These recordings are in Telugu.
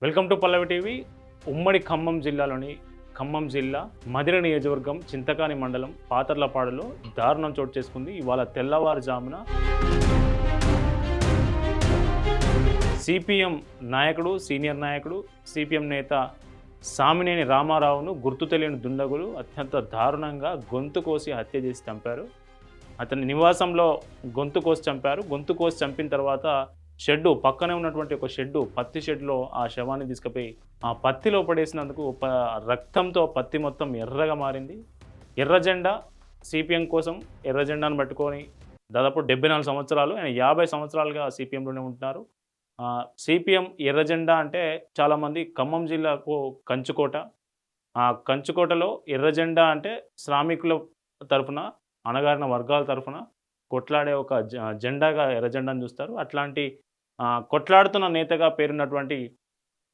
Welcome to Pallavi TV. ఉమ్మడి ఖమ్మం జిల్లాలోని ఖమ్మం జిల్లా మధిర నియోజకవర్గం చింతకాని మండలం పాతర్లపాడులో దారుణం చోటు చేసుకుంది. ఇవాళ తెల్లవారుజామున సిపిఎం నాయకుడు, సీనియర్ నాయకుడు, సిపిఎం నేత సామినేని రామారావును గుర్తు తెలియని దుండగులు అత్యంత దారుణంగా గొంతు కోసి హత్య చేసి చంపారు. అతని నివాసంలో గొంతు కోసి చంపారు. గొంతు కోసి చంపిన తర్వాత షెడ్డు పక్కనే ఉన్నటువంటి ఒక షెడ్డు, పత్తి షెడ్లో ఆ శవాన్ని తీసుకుపోయి ఆ పత్తిలో పడేసినందుకు రక్తంతో పత్తి మొత్తం ఎర్రగా మారింది. ఎర్ర జెండా సిపిఎం కోసం ఎర్ర జెండాను పట్టుకొని దాదాపు 74 సంవత్సరాలు, ఆయన 50 సంవత్సరాలుగా సిపిఎంలోనే ఉంటున్నారు. సిపిఎం ఎర్ర జెండా అంటే చాలామంది ఖమ్మం జిల్లాకు కంచుకోట. ఆ కంచుకోటలో ఎర్ర జెండా అంటే శ్రామికుల తరఫున, అణగారిన వర్గాల తరఫున కొట్లాడే ఒక జెండాగా ఎర్ర జెండాను చూస్తారు. అట్లాంటి కొట్లాడుతున్న నేతగా పేరున్నటువంటి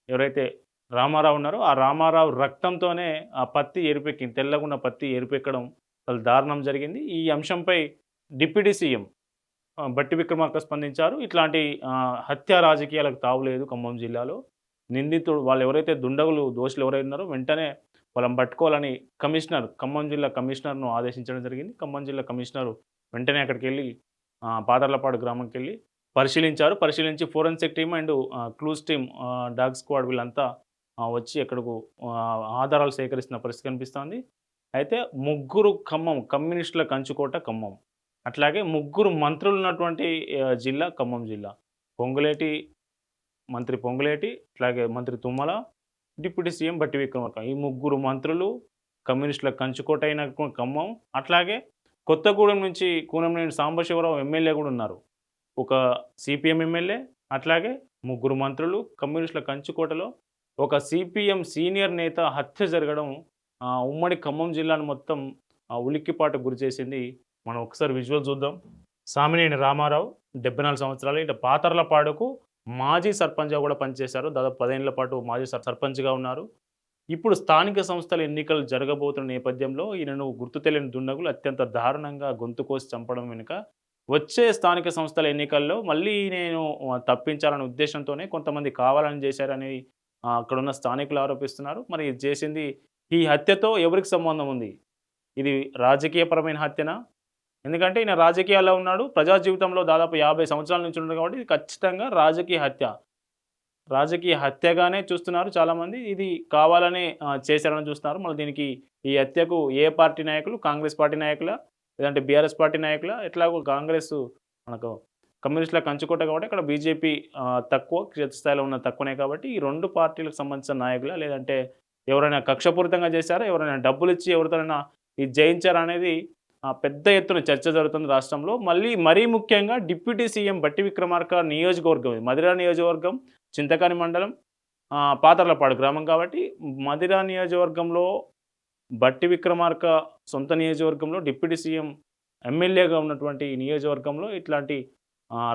ఎవరైతే రామారావు ఉన్నారో ఆ రామారావు రక్తంతోనే ఆ పత్తి ఎరుపెక్కింది. తెల్లగున్న పత్తి ఎరుపెక్కడం అసలు దారుణం జరిగింది. ఈ అంశంపై డిప్యూటీ సీఎం బట్టి విక్రమార్క స్పందించారు. ఇట్లాంటి హత్య రాజకీయాలకు తావులేదు ఖమ్మం జిల్లాలో. నిందితుడు వాళ్ళు ఎవరైతే దుండగులు దోషులు ఎవరైతే ఉన్నారో వెంటనే వాళ్ళని పట్టుకోవాలని కమిషనర్, ఖమ్మం జిల్లా కమిషనర్ను ఆదేశించడం జరిగింది. ఖమ్మం జిల్లా కమిషనర్ వెంటనే అక్కడికి వెళ్ళి పాతర్లపాడు గ్రామంకి వెళ్ళి పరిశీలించి forensic team and clues team, dog squad వీళ్ళంతా వచ్చి ఎక్కడకు ఆధారాలు సేకరిస్తున్న పరిస్థితి కనిపిస్తోంది. అయితే ముగ్గురు కమ్యూనిస్టుల కంచుకోట ఖమ్మం. అట్లాగే ముగ్గురు మంత్రులు ఉన్నటువంటి జిల్లా ఖమ్మం జిల్లా. మంత్రి పొంగులేటి, అట్లాగే మంత్రి తుమ్మల, డిప్యూటీ సీఎం బట్టి విక్రమార్క. ఈ ముగ్గురు మంత్రులు కమ్యూనిస్టుల కంచుకోట అయిన ఖమ్మం. అట్లాగే కొత్తగూడెం నుంచి కూనంనేని సాంబశివరావు ఎమ్మెల్యే కూడా ఉన్నారు. ఒక సిపిఎం ఎమ్మెల్యే, అట్లాగే ముగ్గురు మంత్రులు. కమ్యూనిస్టుల కంచుకోటలో ఒక సిపిఎం సీనియర్ నేత హత్య జరగడం ఉమ్మడి ఖమ్మం జిల్లాను మొత్తం ఉలిక్కిపాటుకు గురి చేసింది. మనం ఒకసారి విజువల్ చూద్దాం. సామినేని రామారావు 74 సంవత్సరాలు. ఇటు పాతర్లపాడుకు మాజీ సర్పంచ్గా కూడా పనిచేశారు. దాదాపు 10 ఏళ్ల పాటు మాజీ సర్పంచ్గా ఉన్నారు. ఇప్పుడు స్థానిక సంస్థల ఎన్నికలు జరగబోతున్న నేపథ్యంలో ఈయనను గుర్తు తెలియని దుండగులు అత్యంత దారుణంగా గొంతు కోసి చంపడం వెనుక వచ్చే స్థానిక సంస్థల ఎన్నికల్లో మళ్ళీ నేను తప్పించాలనే ఉద్దేశంతోనే కొంతమంది కావాలని చేశారని అక్కడున్న స్థానికులు ఆరోపిస్తున్నారు. మరి ఇది చేసింది, ఈ హత్యతో ఎవరికి సంబంధం ఉంది? ఇది రాజకీయపరమైన హత్యనా? ఎందుకంటే ఈయన రాజకీయాల్లో ఉన్నాడు, ప్రజా జీవితంలో దాదాపు 50 సంవత్సరాల నుంచి ఉన్నాడు కాబట్టి ఇది ఖచ్చితంగా రాజకీయ హత్యగానే చూస్తున్నారు చాలామంది. ఇది కావాలనే చేశారని చూస్తున్నారు. మళ్ళీ దీనికి ఈ హత్యకు ఏ పార్టీ నాయకులు, కాంగ్రెస్ పార్టీ నాయకుల, లేదంటే బీఆర్ఎస్ పార్టీ నాయకుల, ఎట్లాగో కాంగ్రెస్ మనకు కమ్యూనిస్టుల కంచుకోట కాబట్టి అక్కడ బీజేపీ తక్కువ, క్షేత్రస్థాయిలో ఉన్న తక్కువనే కాబట్టి ఈ 2 పార్టీలకు సంబంధించిన నాయకుల, లేదంటే ఎవరైనా కక్షపూరితంగా చేశారా, ఎవరైనా డబ్బులు ఇచ్చి ఎవరితోనైనా ఇది జయించారా అనేది పెద్ద ఎత్తున చర్చ జరుగుతుంది రాష్ట్రంలో. మరీ ముఖ్యంగా డిప్యూటీ సీఎం బట్టి విక్రమార్క నియోజకవర్గం, మధిర నియోజకవర్గం, చింతకాని మండలం, పాతర్లపాడు గ్రామం కాబట్టి మధిర నియోజకవర్గంలో బట్టి విక్రమార్క సొంత నియోజకవర్గంలో డిప్యూటీ సీఎం ఎమ్మెల్యేగా ఉన్నటువంటి ఈ నియోజకవర్గంలో ఇట్లాంటి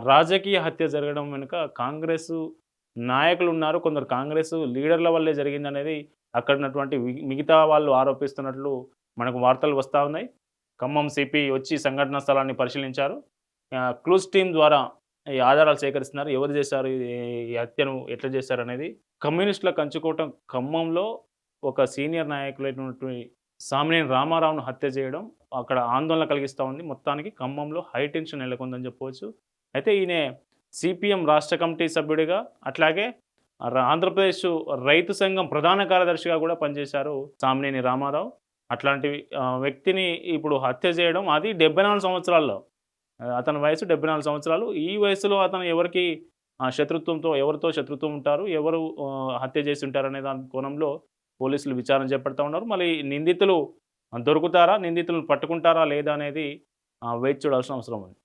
రాజకీయ హత్య జరగడం వెనుక కాంగ్రెస్ నాయకులు ఉన్నారు. కొందరు కాంగ్రెస్ లీడర్ల వల్లే జరిగిందనేది అక్కడ ఉన్నటువంటి మిగతా వాళ్ళు ఆరోపిస్తున్నట్లు మనకు వార్తలు వస్తూ ఉన్నాయి. ఖమ్మం సిపి వచ్చి సంఘటనా స్థలాన్ని పరిశీలించారు. క్లూస్ టీం ద్వారా ఈ ఆధారాలు సేకరిస్తున్నారు. ఎవరు చేశారు ఈ హత్యను, ఎట్లా చేశారు అనేది. కమ్యూనిస్టుల కంచుకోవటం ఖమ్మంలో ఒక సీనియర్ నాయకులైనటువంటి సామినేని రామారావును హత్య చేయడం అక్కడ ఆందోళన కలిగిస్తూ ఉంది. మొత్తానికి ఖమ్మంలో హై టెన్షన్ నెలకొందని చెప్పవచ్చు. అయితే ఈయన సిపిఎం రాష్ట్ర కమిటీ సభ్యుడిగా, అట్లాగే ఆంధ్రప్రదేశ్ రైతు సంఘం ప్రధాన కార్యదర్శిగా కూడా పనిచేశారు సామినేని రామారావు. అట్లాంటి వ్యక్తిని ఇప్పుడు హత్య చేయడం, అది 74 సంవత్సరాల్లో. అతని వయసు 74 సంవత్సరాలు. ఈ వయసులో అతను ఎవరితో శత్రుత్వం ఉంటారు, ఎవరు హత్య చేసి ఉంటారు అనే దాని కోణంలో పోలీసులు విచారణ చేపడతా ఉన్నారు. మళ్ళీ నిందితులు దొరుకుతారా, నిందితులను పట్టుకుంటారా లేదా అనేది వేచి చూడాల్సిన అవసరం ఉంది.